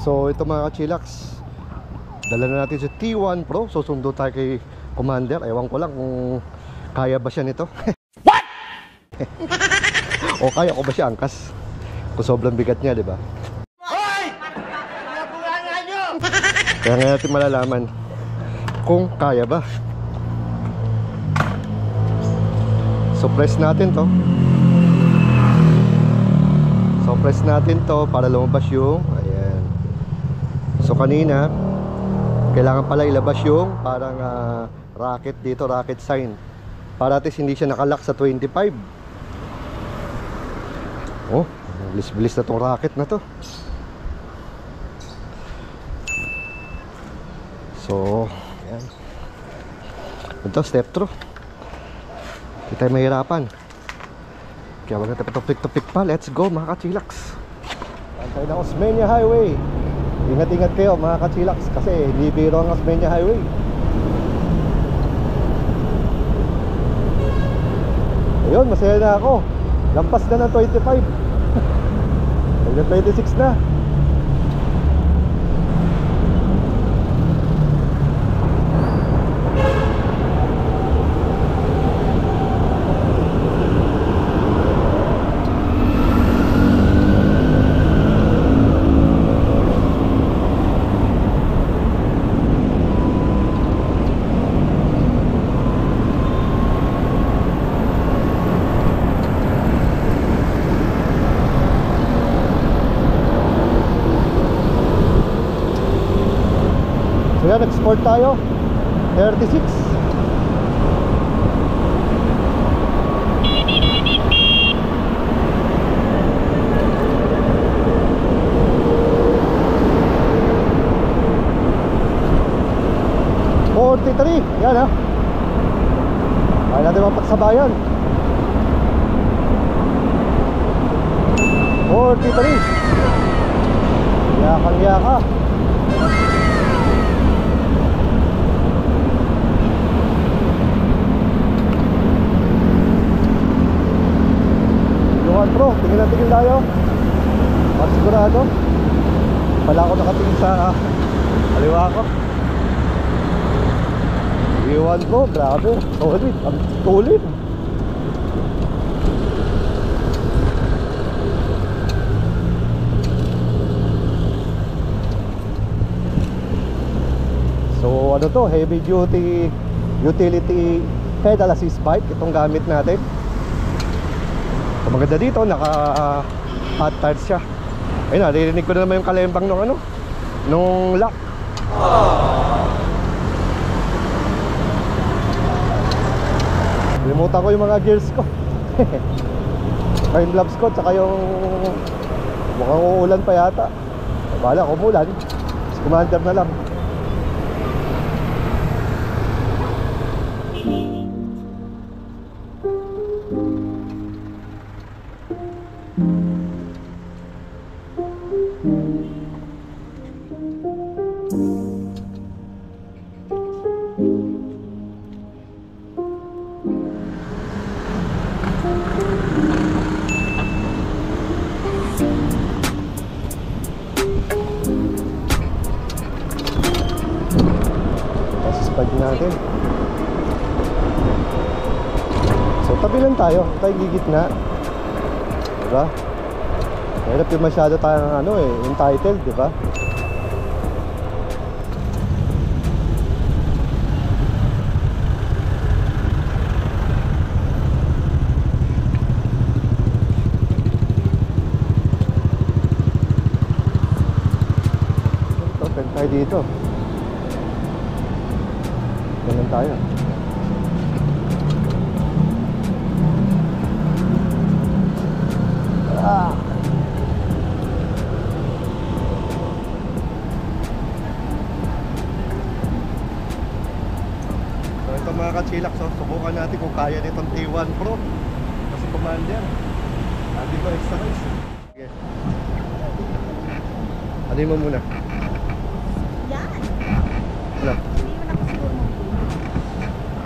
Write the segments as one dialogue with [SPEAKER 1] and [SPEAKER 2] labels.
[SPEAKER 1] So ito mga ka-chillax, dala na natin si T1 Pro. Susundo tayo kay Commander. Ewan ko lang kung kaya ba siya nito. What? O kaya ko ba siya angkas? Kung sobrang bigat niya, di ba? Hoy! Kaya nga natin malalaman kung kaya ba. So press natin to. So press natin to para lumabas yung, ayan. So kanina kailangan pala ilabas yung parang rocket dito, rocket sign, para at least hindi siya nakalock sa 25. Oh, bilis-bilis na tong rocket na to. So ayan. Ito step through. Hindi tayo mahirapan. Kaya wag natin patupik-tupik pa. Let's go mga ka-chillax. Pantay na Osmeña Highway. Ingat-ingat kayo mga ka-chillax, kasi hindi biro ang Osmeña Highway. Ayun, masaya na ako. Lampas na ng 25. Hanggang 26 na. Kaya nag-sport tayo 36. Yan ha. Kaya natin mapagsabayan. 43. Yakang-yaka. Bro, tingin na tingin tayo. Para sigurado. Pala ako nakatingin sa kaliwa ko. Iwan bro, grabe. Solid, ang solid. So ano to, heavy duty utility pedal assist bike itong gamit natin. So maganda dito, naka hot tires siya. Ayun, naririnig ko na naman yung kalembang nung ano, nung lock. Limutan ko yung mga gears ko. Time lapse ko, tsaka yung mukhang uulan pa yata. Bahala kung umulan, Commander na lang. Natin. So tabi lang tayo, tayo gigitna. Diba? Mahirap yung masyado tayong ano entitled, diba? Ito, pwede tayo dito. Ganun tayo. So ito mga ka-chillax, subukan natin kung kaya nitong T1 Pro. Kasi Commander, dito extra race. Okay. Ano mo muna?
[SPEAKER 2] Yan.
[SPEAKER 1] Ano?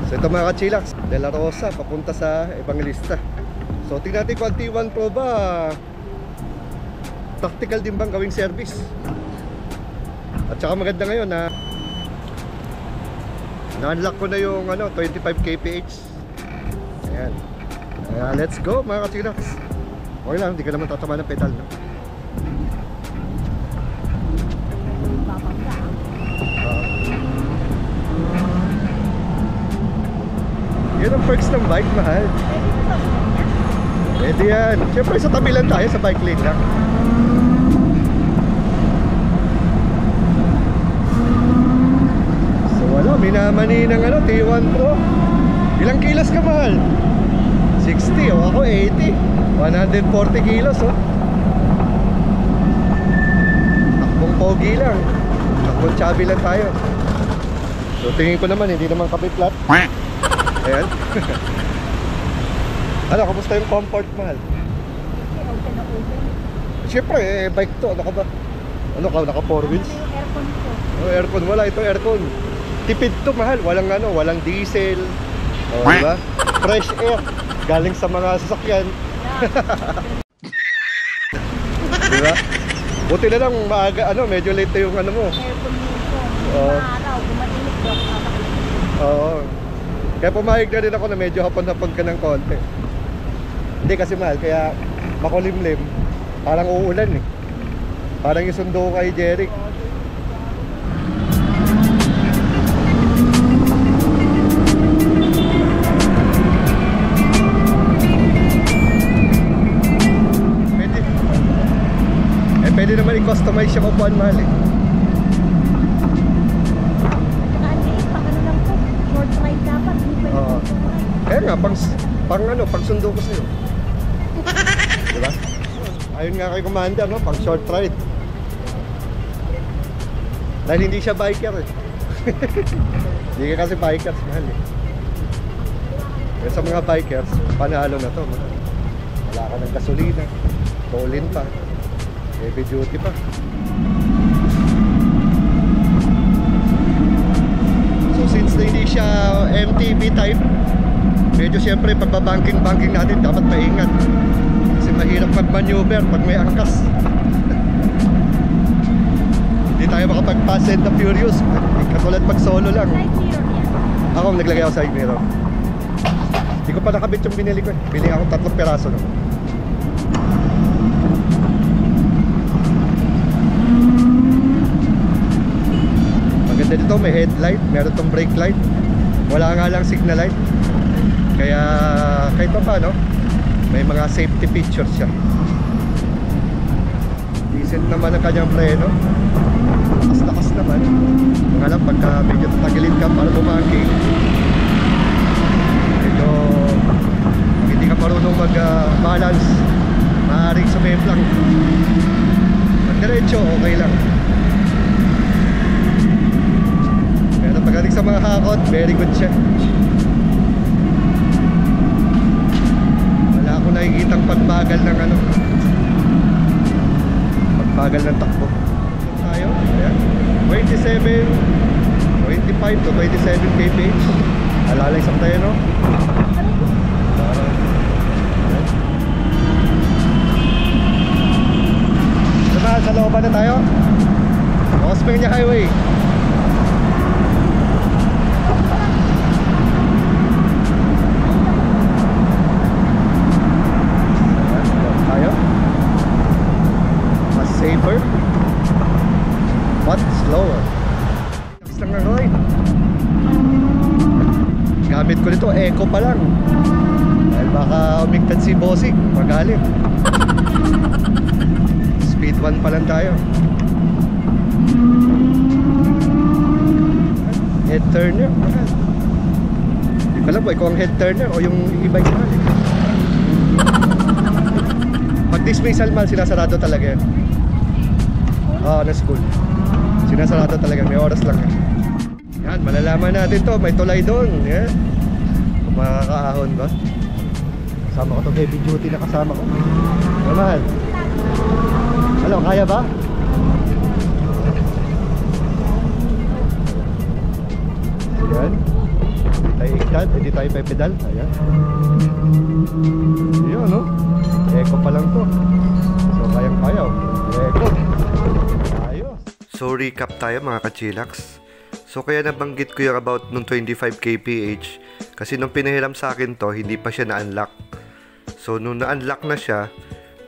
[SPEAKER 1] So ito mga ka-chillax, De La Rosa papunta sa Evangelista. So tingnan natin kung ang T1 Pro ba practical din bang gawing service. At saka maganda ngayon na na-unlock ko na yung 25 kph. Ayan. Kaya let's go mga kachilax. Okay lang, hindi ka naman tatama ng pedal, no? Yun ang perks ng bike, mahal. Pwede yan. Siyempre sa tabi lang tayo, sa bike lane lang. So wala, minamani ng T1 Pro. Ilang kilos ka, mahal? 60, o ako 80. 140 kilos, oh. Takbong pogi lang. Takbong chubby lang tayo. So tingin ko naman, hindi naman kape flat. Ayan. Ano, kamusta yung comfort, mahal?
[SPEAKER 2] Okay na open.
[SPEAKER 1] Siyempre, bike to. Ano ka ba? Ano ka? Naka 4 wheels?
[SPEAKER 2] Yung aircon ko.
[SPEAKER 1] Oh, aircon. Wala ito, aircon. Tipid to, mahal. Walang walang diesel. Oh, diba? Fresh air. Galing sa mga sasakyan. Diba? Buti na lang maaga, medyo late yung mo.
[SPEAKER 2] Aircon dito.
[SPEAKER 1] Oo.
[SPEAKER 2] Maaraw, gumainit ko.
[SPEAKER 1] Oo. Kaya pumayag na rin ako na medyo hapon-hapon ka ng konti. Hindi kasi mahal, kaya makulimlim. Parang uulan eh. Parang yung sundo kay Jeric. Pwede naman i-customize yung upuan, mahal eh.
[SPEAKER 2] Short ride dapat.
[SPEAKER 1] Oo. Kaya nga, pang sundo ko sa'yo. Diba? Ayun nga kay Commander, no? Pang short ride. Dahil hindi siya biker eh. Hindi ka kasi bikers, mahal eh. Kaya sa mga bikers, panalo na to. Wala ka ng gasolina. Tolin pa. Heavy duty pa. So since na hindi siya MTB type, medyo siyempre pagbabanking natin dapat maingat. Kasi mahirap mag-maneuver pag may angkas. Hindi tayo makapag-Fast and the Furious. Katulad pag solo lang.
[SPEAKER 2] Side mirror yan.
[SPEAKER 1] Ako naglagay ako side mirror. Hindi ko pa nakabit yung binili ko eh. Bili ako 3 peraso no? Maganda dito, may headlight, meron tong brake light. Wala nga lang signal light. Kaya kahit pa paano, may mga safety features siya. Decent naman ang kanyang preno. Lakas naman. Mga lang pagka medyo tatagilid ka para bumangking, medyo pag hindi ka marunong mag-balance, maaaring sumemplang. Pag diretso, okay lang. Pero pagdating sa mga hakot, very good siya. Wala akong nakikitang pagbagal ng pagbagal ng takbo. Tayo, ayan. 25 to 27 kph. Alalay sa tayo, no? Sa looban na tayo. Osmeña Highway. Tayo. Mas safer, but slower. Tapos lang ang ride. Gamit ko nito, eco pa lang. Dahil baka umigtad si Bossing, magalit. Speed 1 pa lang tayo. Head turner, mahal. Hindi ko alam po, ikaw ang head turner o yung e-bike mahal eh. Pag dismissal mahal, sinasarado talaga yan. Oo, na school. Sinasarado talaga, may oras lang yan. Yan, malalaman natin to, may tulay doon. Yan. Kung makakaahon ba? Kasama ko itong heavy duty na kasama ko. Mahal. Ano, kaya ba? Ayan. Hindi tayo iktad, hindi tayo pepedal. Ayan. Ayan, no? Eco pa lang to. So, kayang-kaya. Eco. Ayos. So, So recap tayo mga kachilaks. So kaya nabanggit ko yung about nung 25 kph kasi nung pinahiram sa akin to, hindi pa siya na-unlock. So nung na-unlock na siya,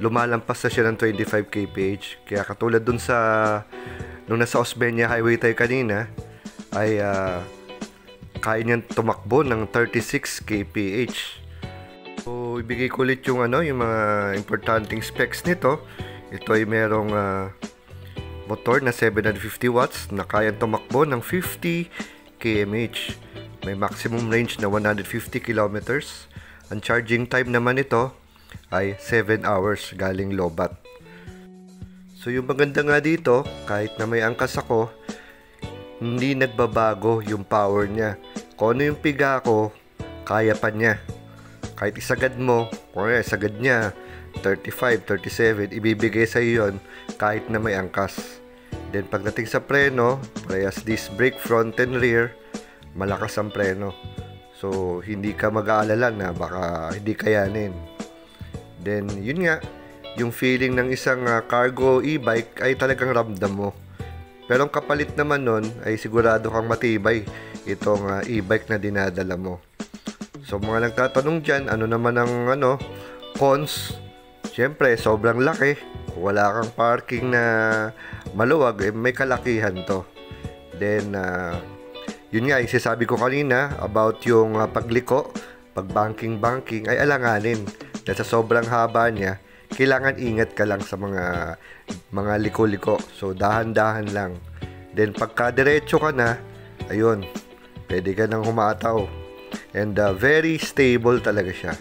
[SPEAKER 1] lumalampas na siya ng 25 kph. Kaya katulad dun sa nung nasa Osmeña Highway tayo kanina, ay kaya niyang tumakbo ng 36 kph. So ibigay ko ulit yung yung mga importanteng specs nito. Ito ay merong motor na 750 watts na kayang tumakbo ng 50 kmh. May maximum range na 150 kilometers. Ang charging time naman ito ay 7 hours galing lobat. So yung maganda nga dito, kahit na may angkas ako, hindi nagbabago yung power niya. Kung ano yung piga ko, kaya pa niya. Kahit isagad mo, kung isagad niya 35, 37, ibibigay sa iyo yun kahit na may angkas. Then pagdating sa preno, parehas disc brake front and rear, malakas ang preno. So hindi ka mag-aalala na baka hindi kayanin. Then yun nga, yung feeling ng isang cargo e-bike ay talagang ramdam mo. Pero ang kapalit naman nun ay sigurado kang matibay itong e-bike na dinadala mo. So mga nagtatanong dyan, ano naman ang cons? Siyempre, sobrang laki. Kung wala kang parking na maluwag, may kalakihan to. Then, yun nga, isasabi ko kanina about yung pagliko, pag-banking ay alanganin. Dahil sa sobrang haba niya, kailangan ingat ka lang sa mga liko-liko. So, dahan-dahan lang. Then, pagka diretso ka na, ayun, pwede ka nang humataw. And very stable talaga siya.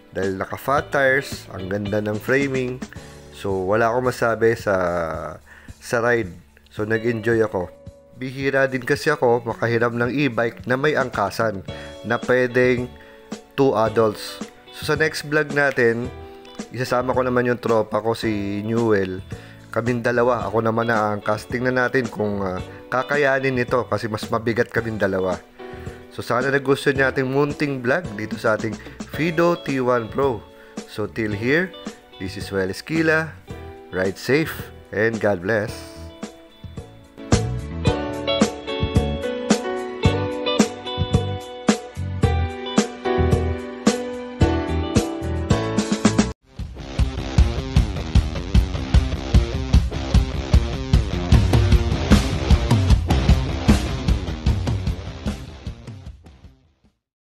[SPEAKER 1] Dahil naka-fat tires, ang ganda ng framing. So, wala akong masabi sa ride. So, nag-enjoy ako. Bihira din kasi ako makahiram ng e-bike na may angkasan na pwedeng 2 adults. So, sa next vlog natin, isasama ko naman yung tropa ko, si Newell. Kaming dalawa, ako naman na angkas. Tingnan natin kung kakayanin nito kasi mas mabigat kaming dalawa. So sana nagustuhan niyo ating munting vlog dito sa ating Fido T1 Pro. So till here, this is Well Esquila. Ride safe and God bless.